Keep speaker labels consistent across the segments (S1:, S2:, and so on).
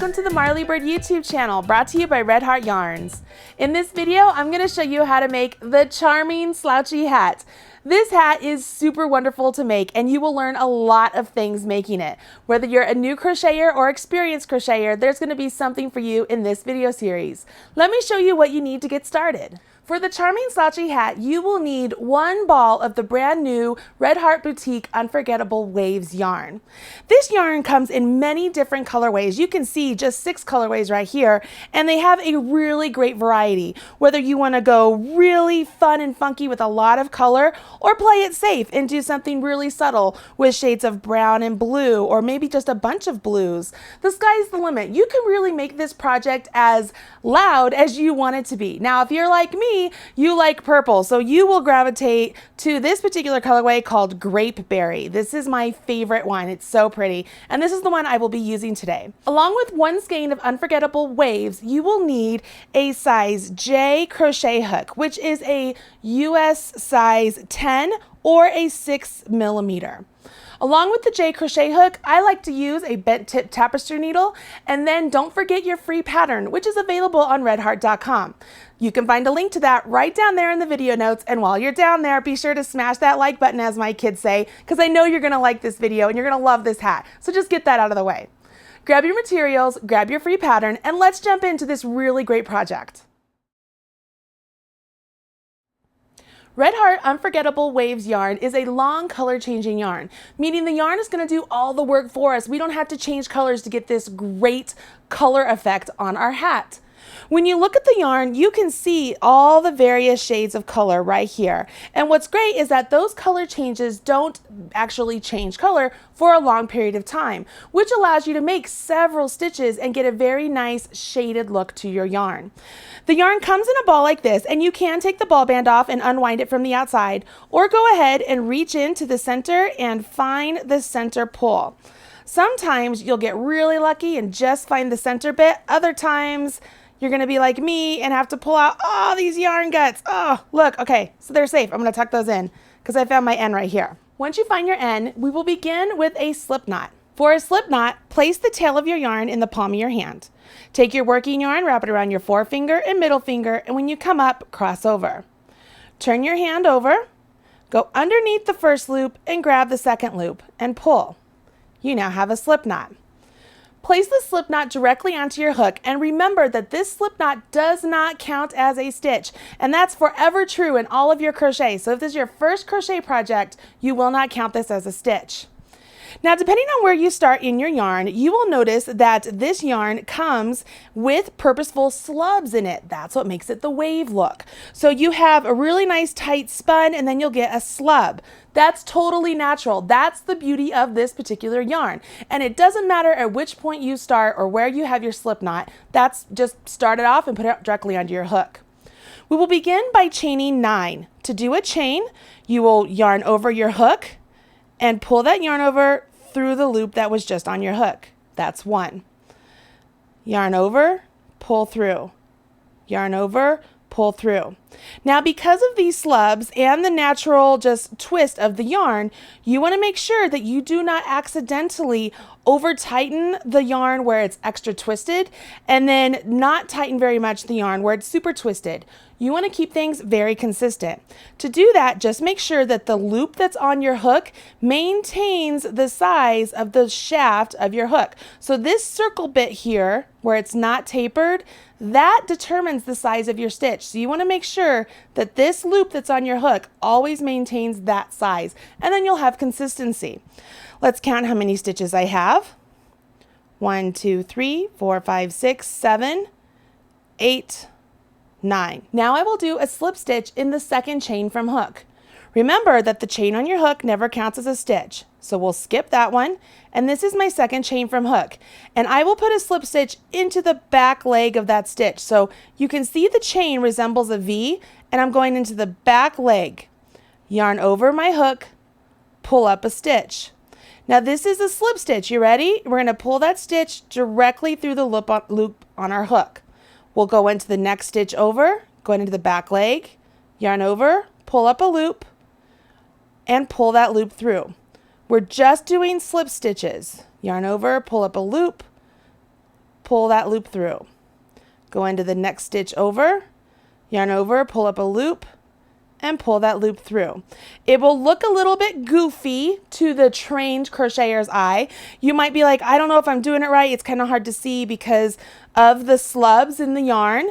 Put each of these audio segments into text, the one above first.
S1: welcome to the Marley Bird YouTube channel, brought to you by Red Heart Yarns. In this video, I'm going to show you how to make the Charming Slouchy Hat. This hat is super wonderful to make, and you will learn a lot of things making it. Whether you're a new crocheter or experienced crocheter, there's going to be something for you in this video series. Let me show you what you need to get started. For the Charming Slouchy Hat, you will need one ball of the brand new Red Heart Boutique Unforgettable Waves yarn. This yarn comes in many different colorways. You can see just 6 colorways right here, and they have a really great variety. Whether you want to go really fun and funky with a lot of color, or play it safe and do something really subtle with shades of brown and blue, or maybe just a bunch of blues. The sky's the limit. You can really make this project as loud as you want it to be. Now, if you're like me, you like purple, so you will gravitate to this particular colorway called Grape Berry. This is my favorite one. It's so pretty, and this is the one I will be using today. Along with one skein of Unforgettable Waves, you will need a size J crochet hook, which is a US size 10 or a 6mm. Along with the J crochet hook, I like to use a bent tip tapestry needle, and then don't forget your free pattern, which is available on redheart.com. You can find a link to that right down there in the video notes, and while you're down there, be sure to smash that like button, as my kids say, because I know you're going to like this video and you're going to love this hat. So just get that out of the way. Grab your materials, grab your free pattern, and let's jump into this really great project. Red Heart Unforgettable Waves yarn is a long color changing yarn, meaning the yarn is going to do all the work for us. We don't have to change colors to get this great color effect on our hat. When you look at the yarn, you can see all the various shades of color right here. And what's great is that those color changes don't actually change color for a long period of time, which allows you to make several stitches and get a very nice shaded look to your yarn. The yarn comes in a ball like this, and you can take the ball band off and unwind it from the outside, or go ahead and reach into the center and find the center pull. Sometimes you'll get really lucky and just find the center bit. Other times you're going to be like me and have to pull out all these yarn guts. Oh, look, okay, so they're safe. I'm going to tuck those in because I found my end right here. Once you find your end, we will begin with a slip knot. For a slip knot, place the tail of your yarn in the palm of your hand. Take your working yarn, wrap it around your forefinger and middle finger, and when you come up, cross over. Turn your hand over, go underneath the first loop and grab the second loop and pull. You now have a slip knot. Place the slip knot directly onto your hook, and remember that this slip knot does not count as a stitch, and that's forever true in all of your crochet. So if this is your first crochet project, you will not count this as a stitch. Now, depending on where you start in your yarn, you will notice that this yarn comes with purposeful slubs in it. That's what makes it the wave look. So you have a really nice tight spun, and then you'll get a slub. That's totally natural. That's the beauty of this particular yarn. And it doesn't matter at which point you start or where you have your slip knot. That's just start it off and put it directly onto your hook. We will begin by chaining 9. To do a chain, you will yarn over your hook and pull that yarn over through the loop that was just on your hook. That's 1. Yarn over, pull through. Yarn over, pull through. Now, because of these slubs and the natural just twist of the yarn, you want to make sure that you do not accidentally over tighten the yarn where it's extra twisted, and then not tighten very much the yarn where it's super twisted. You want to keep things very consistent. To do that, just make sure that the loop that's on your hook maintains the size of the shaft of your hook. So this circle bit here, where it's not tapered, that determines the size of your stitch. So you want to make sure that this loop that's on your hook always maintains that size, and then you'll have consistency. Let's count how many stitches I have. 1, 2, 3, 4, 5, 6, 7, 8, 9. Now I will do a slip stitch in the second chain from hook. Remember that the chain on your hook never counts as a stitch, so we'll skip that one, and this is my second chain from hook, and I will put a slip stitch into the back leg of that stitch. So you can see the chain resembles a V, and I'm going into the back leg. Yarn over my hook, pull up a stitch. Now this is a slip stitch. You ready? We're going to pull that stitch directly through the loop on our hook. We'll go into the next stitch over, going into the back leg, yarn over, pull up a loop, and pull that loop through. We're just doing slip stitches. Yarn over, pull up a loop, pull that loop through. Go into the next stitch over, yarn over, pull up a loop, and pull that loop through. It will look a little bit goofy to the trained crocheter's eye. You might be like, I don't know if I'm doing it right. It's kind of hard to see because of the slubs in the yarn.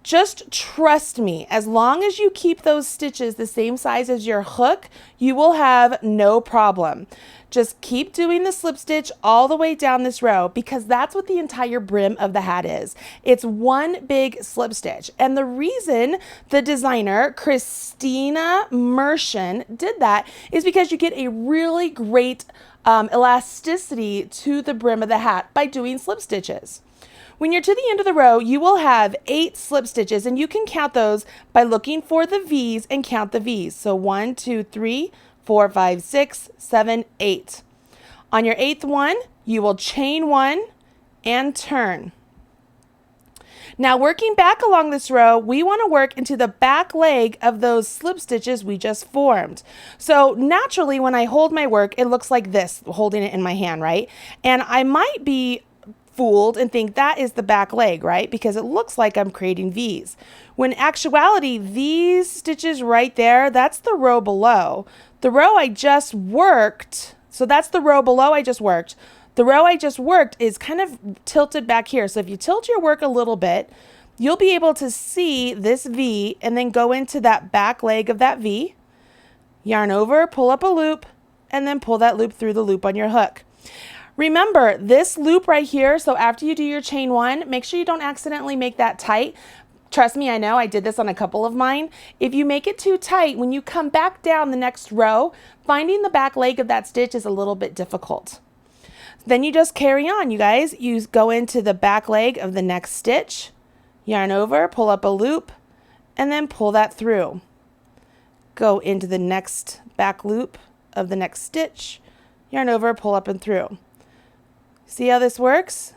S1: Just trust me, as long as you keep those stitches the same size as your hook, you will have no problem. Just keep doing the slip stitch all the way down this row because that's what the entire brim of the hat is. It's one big slip stitch. And the reason the designer, Christina Mershon, did that is because you get a really great elasticity to the brim of the hat by doing slip stitches. When you're to the end of the row, you will have 8 slip stitches, and you can count those by looking for the V's and count the V's. So 1, 2, 3, 4, 5, 6, 7, 8. On your 8th one, you will chain 1 and turn. Now working back along this row, we want to work into the back leg of those slip stitches we just formed. So naturally, when I hold my work, it looks like this, holding it in my hand, right? And I might be fooled and think that is the back leg, right? Because it looks like I'm creating V's. When in actuality, these stitches right there, that's the row below. The row I just worked, so that's the row below I just worked. The row I just worked is kind of tilted back here. So if you tilt your work a little bit, you'll be able to see this V and then go into that back leg of that V, yarn over, pull up a loop, and then pull that loop through the loop on your hook. Remember this loop right here, so after you do your chain 1, make sure you don't accidentally make that tight. Trust me, I know I did this on a couple of mine. If you make it too tight, when you come back down the next row, finding the back leg of that stitch is a little bit difficult. Then you just carry on, you guys. You go into the back leg of the next stitch, yarn over, pull up a loop, and then pull that through. Go into the next back loop of the next stitch, yarn over, pull up and through. See how this works?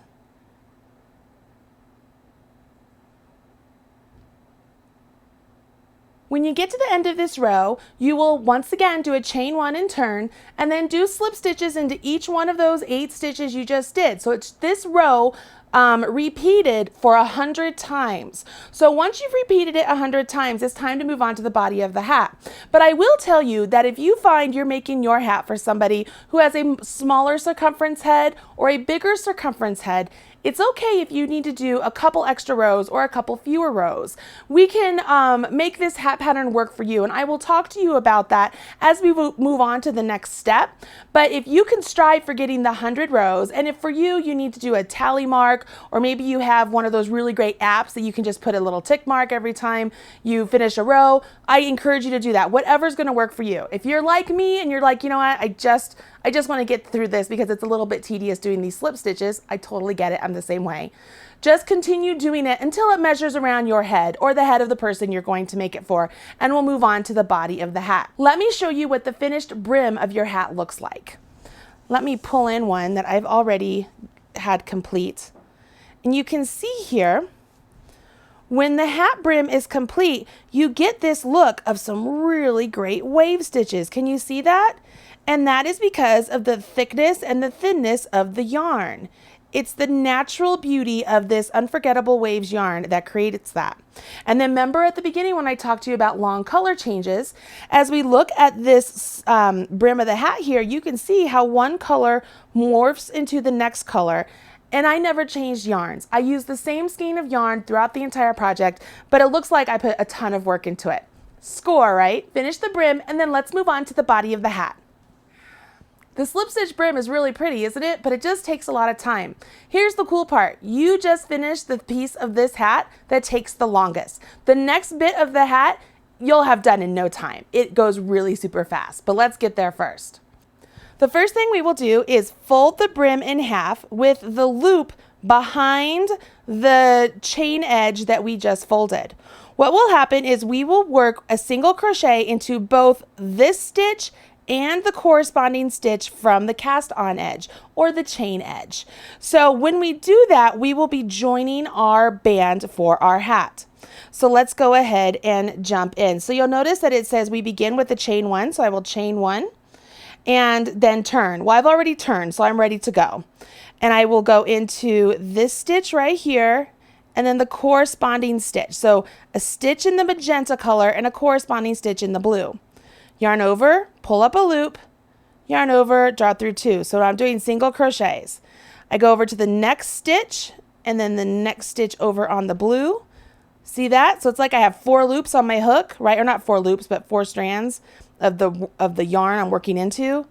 S1: When you get to the end of this row, you will once again do a chain 1 and turn, and then do slip stitches into each one of those 8 stitches you just did. So it's this row repeated for 100 times. So once you've repeated it 100 times, it's time to move on to the body of the hat. But I will tell you that if you find you're making your hat for somebody who has a smaller circumference head or a bigger circumference head, it's okay if you need to do a couple extra rows or a couple fewer rows. We can make this hat pattern work for you, and I will talk to you about that as we move on to the next step. But if you can strive for getting the 100 rows, and if for you, you need to do a tally mark, or maybe you have one of those really great apps that you can just put a little tick mark every time you finish a row, I encourage you to do that. Whatever's gonna work for you. If you're like me and you're like, you know what, I just want to get through this because it's a little bit tedious doing these slip stitches, I totally get it. I'm the same way. Just continue doing it until it measures around your head or the head of the person you're going to make it for, and we'll move on to the body of the hat. Let me show you what the finished brim of your hat looks like. Let me pull in one that I've already had complete. And you can see here, when the hat brim is complete, you get this look of some really great wave stitches. Can you see that? And that is because of the thickness and the thinness of the yarn. It's the natural beauty of this Unforgettable Waves yarn that creates that. And then remember at the beginning when I talked to you about long color changes, as we look at this brim of the hat here, you can see how one color morphs into the next color. And I never changed yarns. I used the same skein of yarn throughout the entire project, but it looks like I put a ton of work into it. Score, right? Finish the brim, and then let's move on to the body of the hat. The slip stitch brim is really pretty, isn't it? But it just takes a lot of time. Here's the cool part. You just finished the piece of this hat that takes the longest. The next bit of the hat, you'll have done in no time. It goes really super fast, but let's get there first. The first thing we will do is fold the brim in half with the loop behind the chain edge that we just folded. What will happen is we will work a single crochet into both this stitch and the corresponding stitch from the cast on edge or the chain edge. So when we do that, we will be joining our band for our hat. So let's go ahead and jump in. So you'll notice that it says we begin with the chain 1. So I will chain 1 and then turn. Well, I've already turned, so I'm ready to go. and I will go into this stitch right here and then the corresponding stitch. So a stitch in the magenta color and a corresponding stitch in the blue. Yarn over, pull up a loop, yarn over, draw through 2. So I'm doing single crochets. I go over to the next stitch and then the next stitch over on the blue. See that? So it's like I have 4 loops on my hook, right? Or not 4 loops, but 4 strands of the yarn I'm working into.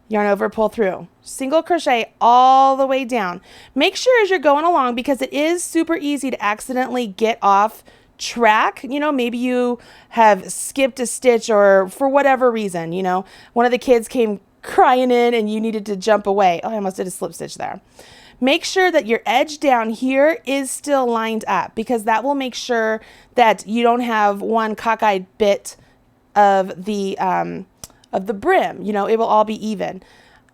S1: Yarn over, pull through. Single crochet all the way down. Make sure as you're going along, because it is super easy to accidentally get off track. You know, maybe you have skipped a stitch or for whatever reason, you know, one of the kids came crying in and you needed to jump away. Oh, I almost did a slip stitch there. Make sure that your edge down here is still lined up, because that will make sure that you don't have one cockeyed bit of the brim. You know, it will all be even.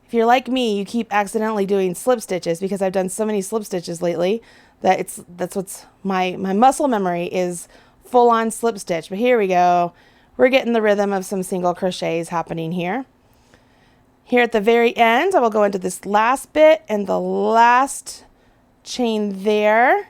S1: If you're like me, you keep accidentally doing slip stitches, because I've done so many slip stitches lately that that's what's my muscle memory is full on slip stitch. But here we go. We're getting the rhythm of some single crochets happening here. Here at the very end, I will go into this last bit and the last chain there.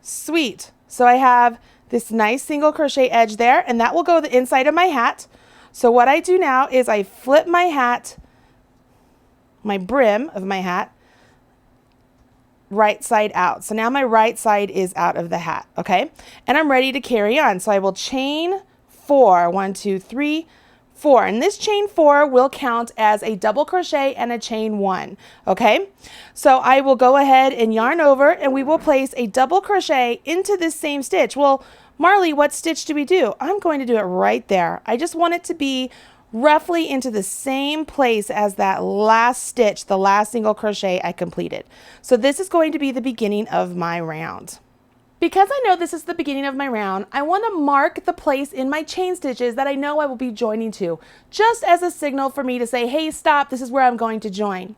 S1: Sweet. So I have this nice single crochet edge there, and that will go the inside of my hat. So what I do now is I flip my hat, my brim of my hat, right side out. So now my right side is out of the hat, okay? And I'm ready to carry on. So I will chain 4, 1, 2, 3, 4. And this chain 4 will count as a double crochet and a chain 1, okay? So I will go ahead and yarn over, and we will place a double crochet into this same stitch. Well, Marley, what stitch do we do? I'm going to do it right there. I just want it to be roughly into the same place as that last stitch, the last single crochet I completed. So this is going to be the beginning of my round. Because I know this is the beginning of my round, I want to mark the place in my chain stitches that I know I will be joining to, just as a signal for me to say, hey, stop, this is where I'm going to join.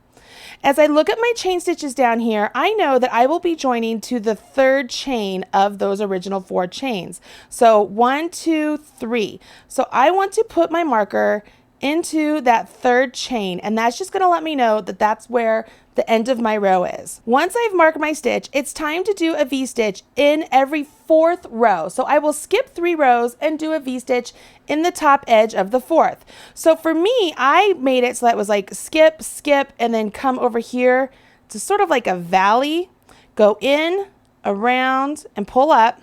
S1: As I look at my chain stitches down here, I know that I will be joining to the 3rd chain of those original 4 chains. So 1, 2, 3. So I want to put my marker into that 3rd chain, and that's just going to let me know that that's where the end of my row is. Once I've marked my stitch, it's time to do a V-stitch in every 4th row. So I will skip 3 rows and do a V-stitch in the top edge of the 4th. So for me, I made it so that it was like skip, skip, and then come over here to sort of like a valley, go in, around, and pull up,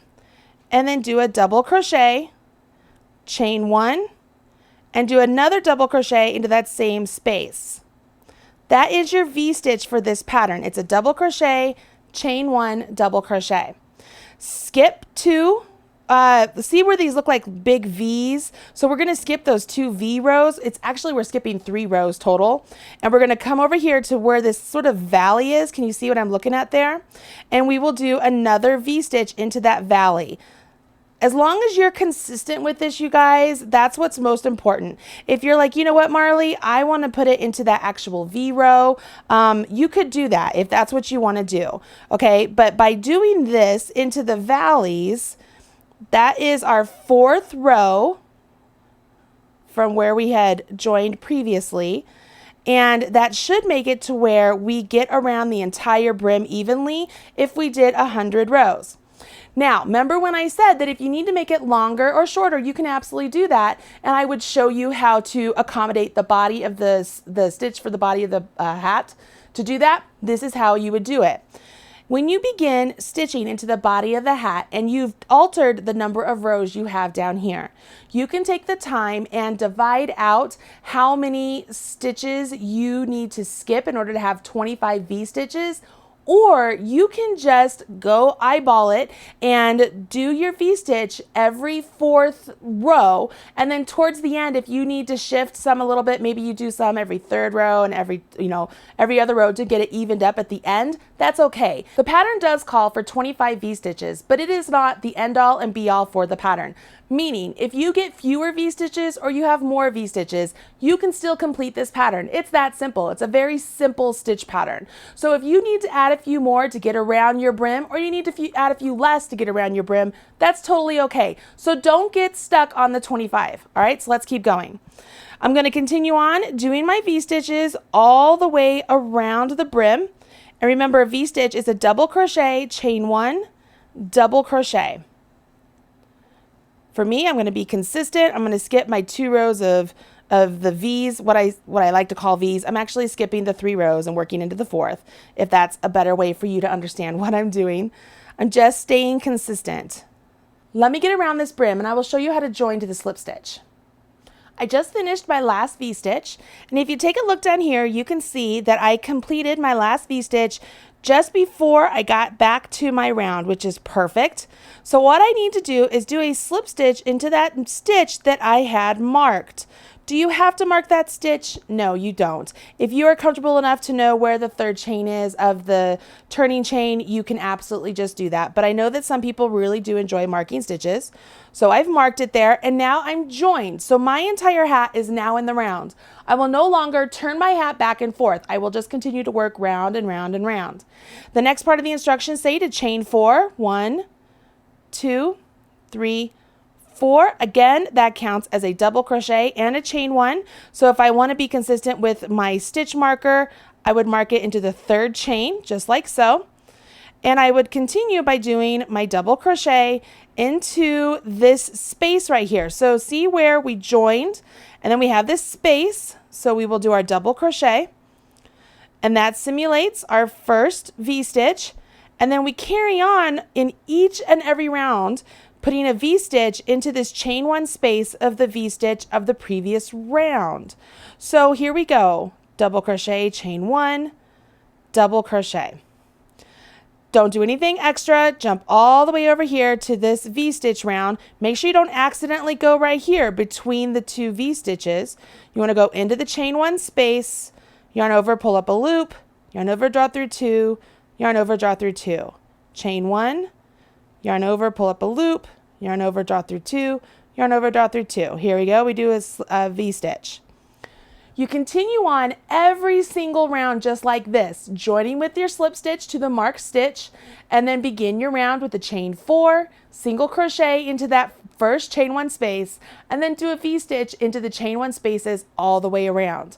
S1: and then do a double crochet, chain 1, and do another double crochet into that same space. That is your V-stitch for this pattern. It's a double crochet, chain 1, double crochet. Skip 2. See where these look like big V's? So we're going to skip those 2 V rows. It's actually, we're skipping 3 rows total. And we're going to come over here to where this sort of valley is. Can you see what I'm looking at there? And we will do another V-stitch into that valley. As long as you're consistent with this, you guys, that's what's most important. If you're like, you know what, Marley, I want to put it into that actual V row, you could do that if that's what you want to do. Okay, but by doing this into the valleys, that is our 4th row from where we had joined previously. And that should make it to where we get around the entire brim evenly if we did 100 rows. Now, remember when I said that if you need to make it longer or shorter, you can absolutely do that. And I would show you how to accommodate the body of the stitch for the body of the hat. To do that, this is how you would do it. When you begin stitching into the body of the hat and you've altered the number of rows you have down here, you can take the time and divide out how many stitches you need to skip in order to have 25 V-stitches. Or you can just go eyeball it and do your V-stitch every 4th row. And then towards the end, if you need to shift some a little bit, maybe you do some every 3rd row and every other row to get it evened up at the end. That's okay. The pattern does call for 25 V-stitches, but it is not the end-all and be-all for the pattern. Meaning, if you get fewer V-stitches or you have more V-stitches, you can still complete this pattern. It's that simple. It's a very simple stitch pattern. So if you need to add a few more to get around your brim, or you need to add a few less to get around your brim, that's totally okay. So don't get stuck on the 25. All right, so let's keep going. I'm going to continue on doing my V-stitches all the way around the brim. And remember, a V-stitch is a double crochet, chain 1, double crochet. For me, I'm going to be consistent. I'm going to skip my 2 rows of the V's, what I like to call V's. I'm actually skipping the 3 rows and working into the 4th, if that's a better way for you to understand what I'm doing. I'm just staying consistent. Let me get around this brim and I will show you how to join to the slip stitch. I just finished my last V-stitch, and if you take a look down here, you can see that I completed my last V-stitch just before I got back to my round, which is perfect. So what I need to do is do a slip stitch into that stitch that I had marked. Do you have to mark that stitch? No, you don't. If you are comfortable enough to know where the 3rd chain is of the turning chain, you can absolutely just do that. But I know that some people really do enjoy marking stitches. So I've marked it there, and now I'm joined. So my entire hat is now in the round. I will no longer turn my hat back and forth. I will just continue to work round and round and round. The next part of the instructions say to chain 4, 1, 2, 3, 4. Again, that counts as a double crochet and a chain 1. So if I want to be consistent with my stitch marker, I would mark it into the 3rd chain, just like so. And I would continue by doing my double crochet into this space right here. So see where we joined, and then we have this space. So we will do our double crochet, and that simulates our first V-stitch. And then we carry on in each and every round, putting a V-stitch into this chain 1 space of the V-stitch of the previous round. So here we go. Double crochet, chain 1, double crochet. Don't do anything extra. Jump all the way over here to this V-stitch round. Make sure you don't accidentally go right here between the 2 V-stitches. You want to go into the chain 1 space, yarn over, pull up a loop, yarn over, draw through 2, yarn over, draw through 2. Chain 1, yarn over, pull up a loop, yarn over, draw through 2, yarn over, draw through 2. Here we go. We do a V-stitch. You continue on every single round just like this, joining with your slip stitch to the marked stitch, and then begin your round with the chain 4, single crochet into that first chain 1 space, and then do a V-stitch into the chain 1 spaces all the way around.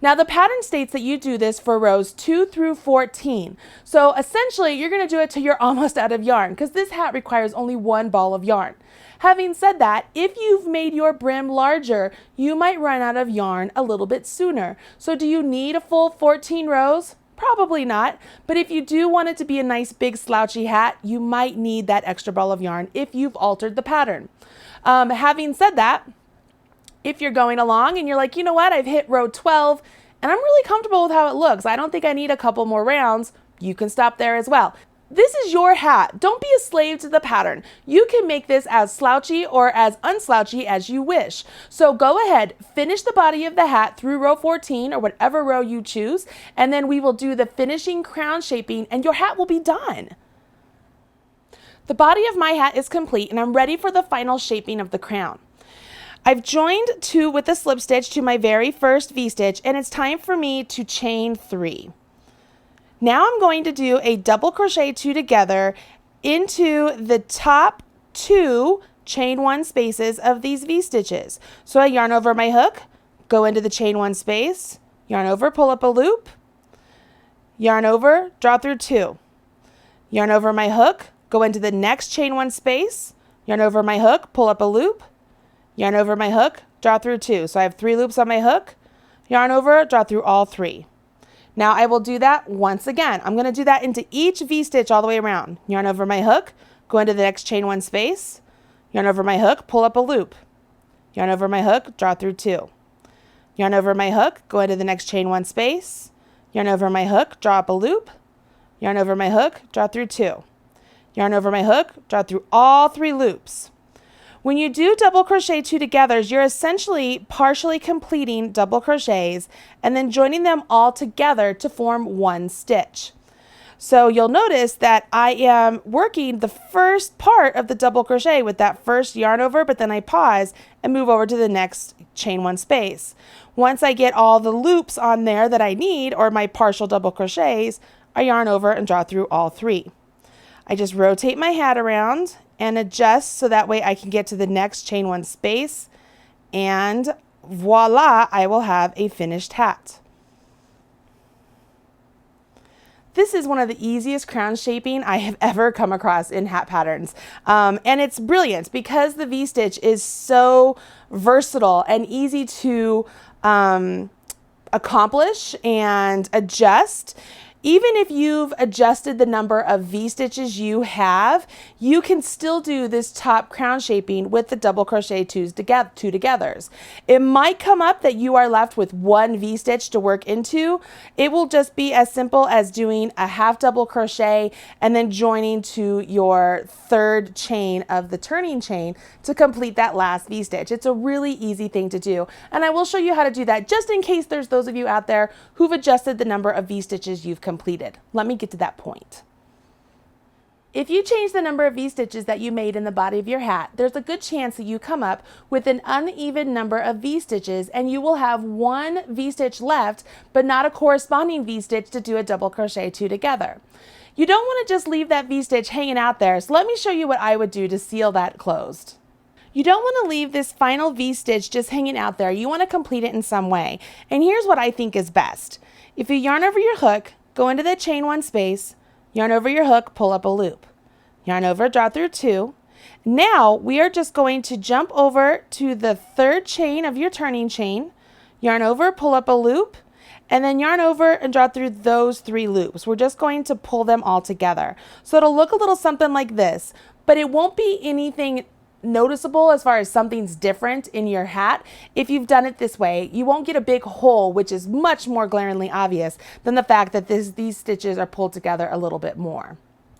S1: Now the pattern states that you do this for rows 2 through 14. So essentially you're going to do it till you're almost out of yarn, because this hat requires only 1 ball of yarn. Having said that, if you've made your brim larger, you might run out of yarn a little bit sooner. So do you need a full 14 rows? Probably not, but if you do want it to be a nice big slouchy hat, you might need that extra ball of yarn if you've altered the pattern. Having said that, if you're going along and you're like, you know what, I've hit row 12 and I'm really comfortable with how it looks, I don't think I need a couple more rounds, you can stop there as well. This is your hat. Don't be a slave to the pattern. You can make this as slouchy or as unslouchy as you wish. So go ahead, finish the body of the hat through row 14 or whatever row you choose, and then we will do the finishing crown shaping and your hat will be done. The body of my hat is complete and I'm ready for the final shaping of the crown. I've joined 2 with a slip stitch to my very first V-stitch, and it's time for me to chain 3. Now I'm going to do a double crochet 2 together into the top 2 chain 1 spaces of these V-stitches. So I yarn over my hook, go into the chain 1 space, yarn over, pull up a loop, yarn over, draw through 2. Yarn over my hook, go into the next chain 1 space, yarn over my hook, pull up a loop, yarn over my hook, draw through 2. So I have 3 loops on my hook, yarn over, draw through all 3. Now I will do that once again. I'm going to do that into each V-stitch all the way around. Yarn over my hook, go into the next chain 1 space, yarn over my hook, pull up a loop, yarn over my hook, draw through 2. Yarn over my hook, go into the next chain 1 space, yarn over my hook, draw up a loop, yarn over my hook, draw through 2. Yarn over my hook, draw through all 3 loops. When you do double crochet 2 together, you're essentially partially completing double crochets and then joining them all together to form 1 stitch. So you'll notice that I am working the first part of the double crochet with that first yarn over, but then I pause and move over to the next chain one space. Once I get all the loops on there that I need, or my partial double crochets, I yarn over and draw through all 3. I just rotate my hat around and adjust so that way I can get to the next chain one space, and voila, I will have a finished hat. This is one of the easiest crown shaping I have ever come across in hat patterns. And it's brilliant because the V-stitch is so versatile and easy to accomplish and adjust. Even if you've adjusted the number of V-stitches you have, you can still do this top crown shaping with the double crochet two togethers. It might come up that you are left with 1 V-stitch to work into. It will just be as simple as doing a half double crochet and then joining to your 3rd chain of the turning chain to complete that last V-stitch. It's a really easy thing to do, and I will show you how to do that just in case there's those of you out there who've adjusted the number of V-stitches you've completed. Let me get to that point. If you change the number of V-stitches that you made in the body of your hat, there's a good chance that you come up with an uneven number of V-stitches, and you will have 1 V-stitch left, but not a corresponding V-stitch to do a double crochet 2 together. You don't want to just leave that V-stitch hanging out there, so let me show you what I would do to seal that closed. You don't want to leave this final V-stitch just hanging out there. You want to complete it in some way, and here's what I think is best. If you yarn over your hook, go into the chain 1 space, yarn over your hook, pull up a loop. Yarn over, draw through 2. Now we are just going to jump over to the 3rd chain of your turning chain, yarn over, pull up a loop, and then yarn over and draw through those 3 loops. We're just going to pull them all together. So it'll look a little something like this, but it won't be anything noticeable as far as something's different in your hat. If you've done it this way, you won't get a big hole, which is much more glaringly obvious than the fact that these stitches are pulled together a little bit more.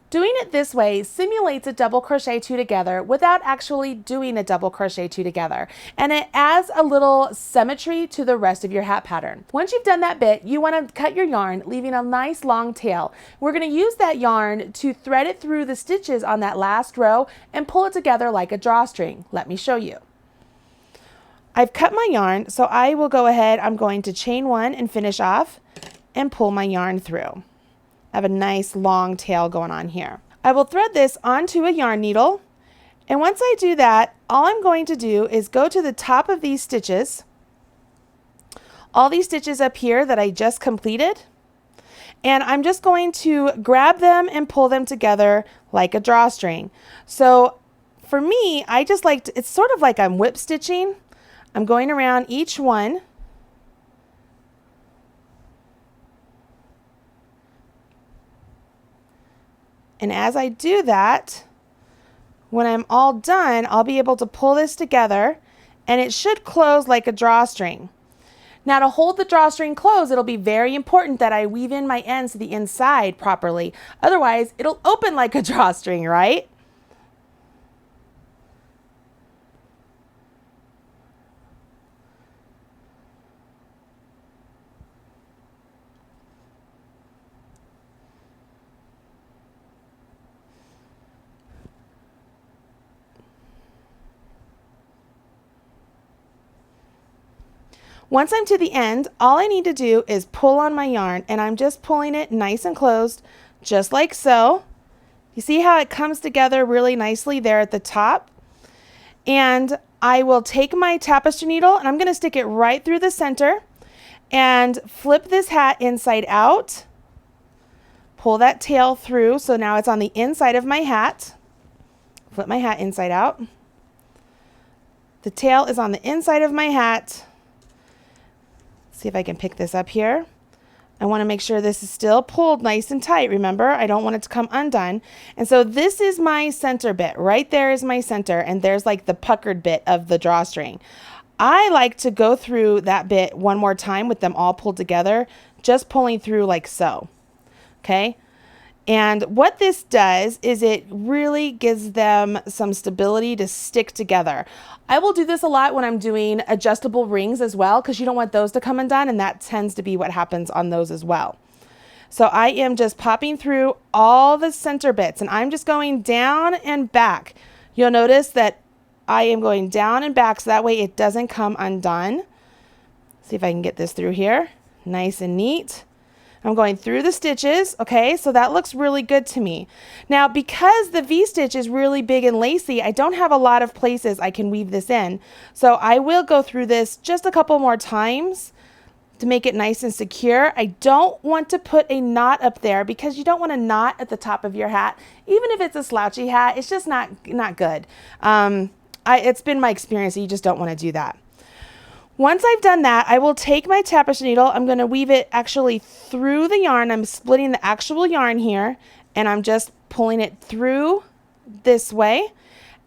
S1: Doing it this way simulates a double crochet 2 together without actually doing a double crochet 2 together, and it adds a little symmetry to the rest of your hat pattern. Once you've done that bit, you want to cut your yarn, leaving a nice long tail. We're going to use that yarn to thread it through the stitches on that last row and pull it together like a drawstring. Let me show you. I've cut my yarn, so I will go ahead, I'm going to chain 1 and finish off and pull my yarn through. I have a nice long tail going on here. I will thread this onto a yarn needle, and once I do that, all I'm going to do is go to the top of these stitches, all these stitches up here that I just completed, and I'm just going to grab them and pull them together like a drawstring. So for me, I just like to, it's sort of like I'm whip stitching. I'm going around each one. And as I do that, when I'm all done, I'll be able to pull this together and it should close like a drawstring. Now to hold the drawstring closed, it'll be very important that I weave in my ends to the inside properly. Otherwise, it'll open like a drawstring, right? Once I'm to the end, all I need to do is pull on my yarn, and I'm just pulling it nice and closed, just like so. You see how it comes together really nicely there at the top? And I will take my tapestry needle and I'm going to stick it right through the center and flip this hat inside out. Pull that tail through, so now it's on the inside of my hat. Flip my hat inside out. The tail is on the inside of my hat. See if I can pick this up here. I want to make sure this is still pulled nice and tight. Remember, I don't want it to come undone. And so this is my center bit. Right there is my center, and there's like the puckered bit of the drawstring. I like to go through that bit one more time with them all pulled together, just pulling through like so. Okay? And what this does is it really gives them some stability to stick together. I will do this a lot when I'm doing adjustable rings as well, because you don't want those to come undone, and that tends to be what happens on those as well. So I am just popping through all the center bits, and I'm just going down and back. You'll notice that I am going down and back so that way it doesn't come undone. See if I can get this through here. Nice and neat. I'm going through the stitches, okay, so that looks really good to me. Now, because the V-stitch is really big and lacy, I don't have a lot of places I can weave this in. So I will go through this just a couple more times to make it nice and secure. I don't want to put a knot up there because you don't want a knot at the top of your hat. Even if it's a slouchy hat, it's just not good. It's been my experience that you just don't want to do that. Once I've done that, I will take my tapestry needle. I'm going to weave it actually through the yarn. I'm splitting the actual yarn here, and I'm just pulling it through this way.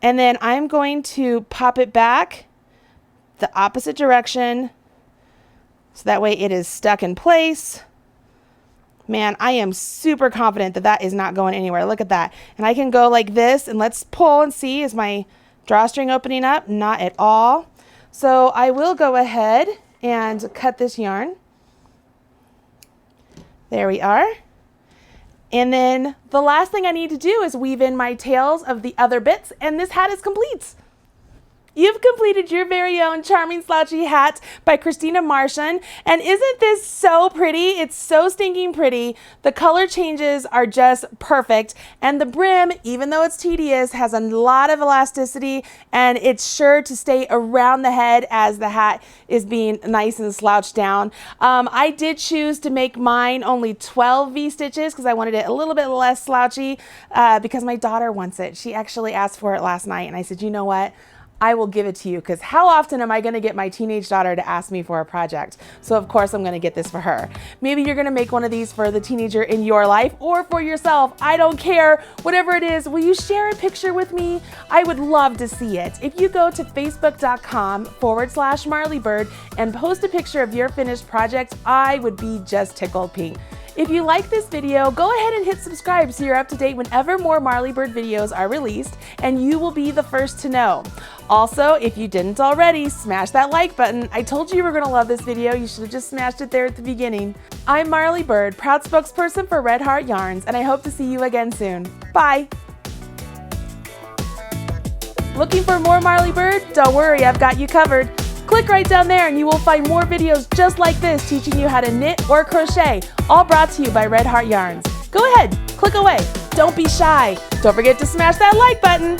S1: And then I'm going to pop it back the opposite direction so that way it is stuck in place. Man, I am super confident that that is not going anywhere. Look at that. And I can go like this, and let's pull and see, is my drawstring opening up? Not at all. So I will go ahead and cut this yarn. There we are. And then the last thing I need to do is weave in my tails of the other bits, and this hat is complete. You've completed your very own Charming Slouchy Hat by Christina Martian. And isn't this so pretty? It's so stinking pretty. The color changes are just perfect. And the brim, even though it's tedious, has a lot of elasticity, and it's sure to stay around the head as the hat is being nice and slouched down. I did choose to make mine only 12 V-stitches because I wanted it a little bit less slouchy because my daughter wants it. She actually asked for it last night, and I said, you know what? I will give it to you, because how often am I going to get my teenage daughter to ask me for a project? So of course I'm going to get this for her. Maybe you're going to make one of these for the teenager in your life or for yourself. I don't care. Whatever it is, will you share a picture with me? I would love to see it. If you go to facebook.com/MarleyBird and post a picture of your finished project, I would be just tickled pink. If you like this video, go ahead and hit subscribe so you're up to date whenever more Marley Bird videos are released, and you will be the first to know. Also, if you didn't already, smash that like button. I told you you were going to love this video. You should have just smashed it there at the beginning. I'm Marley Bird, proud spokesperson for Red Heart Yarns, and I hope to see you again soon. Bye! Looking for more Marley Bird? Don't worry, I've got you covered. Click right down there and you will find more videos just like this teaching you how to knit or crochet, all brought to you by Red Heart Yarns. Go ahead, click away. Don't be shy. Don't forget to smash that like button.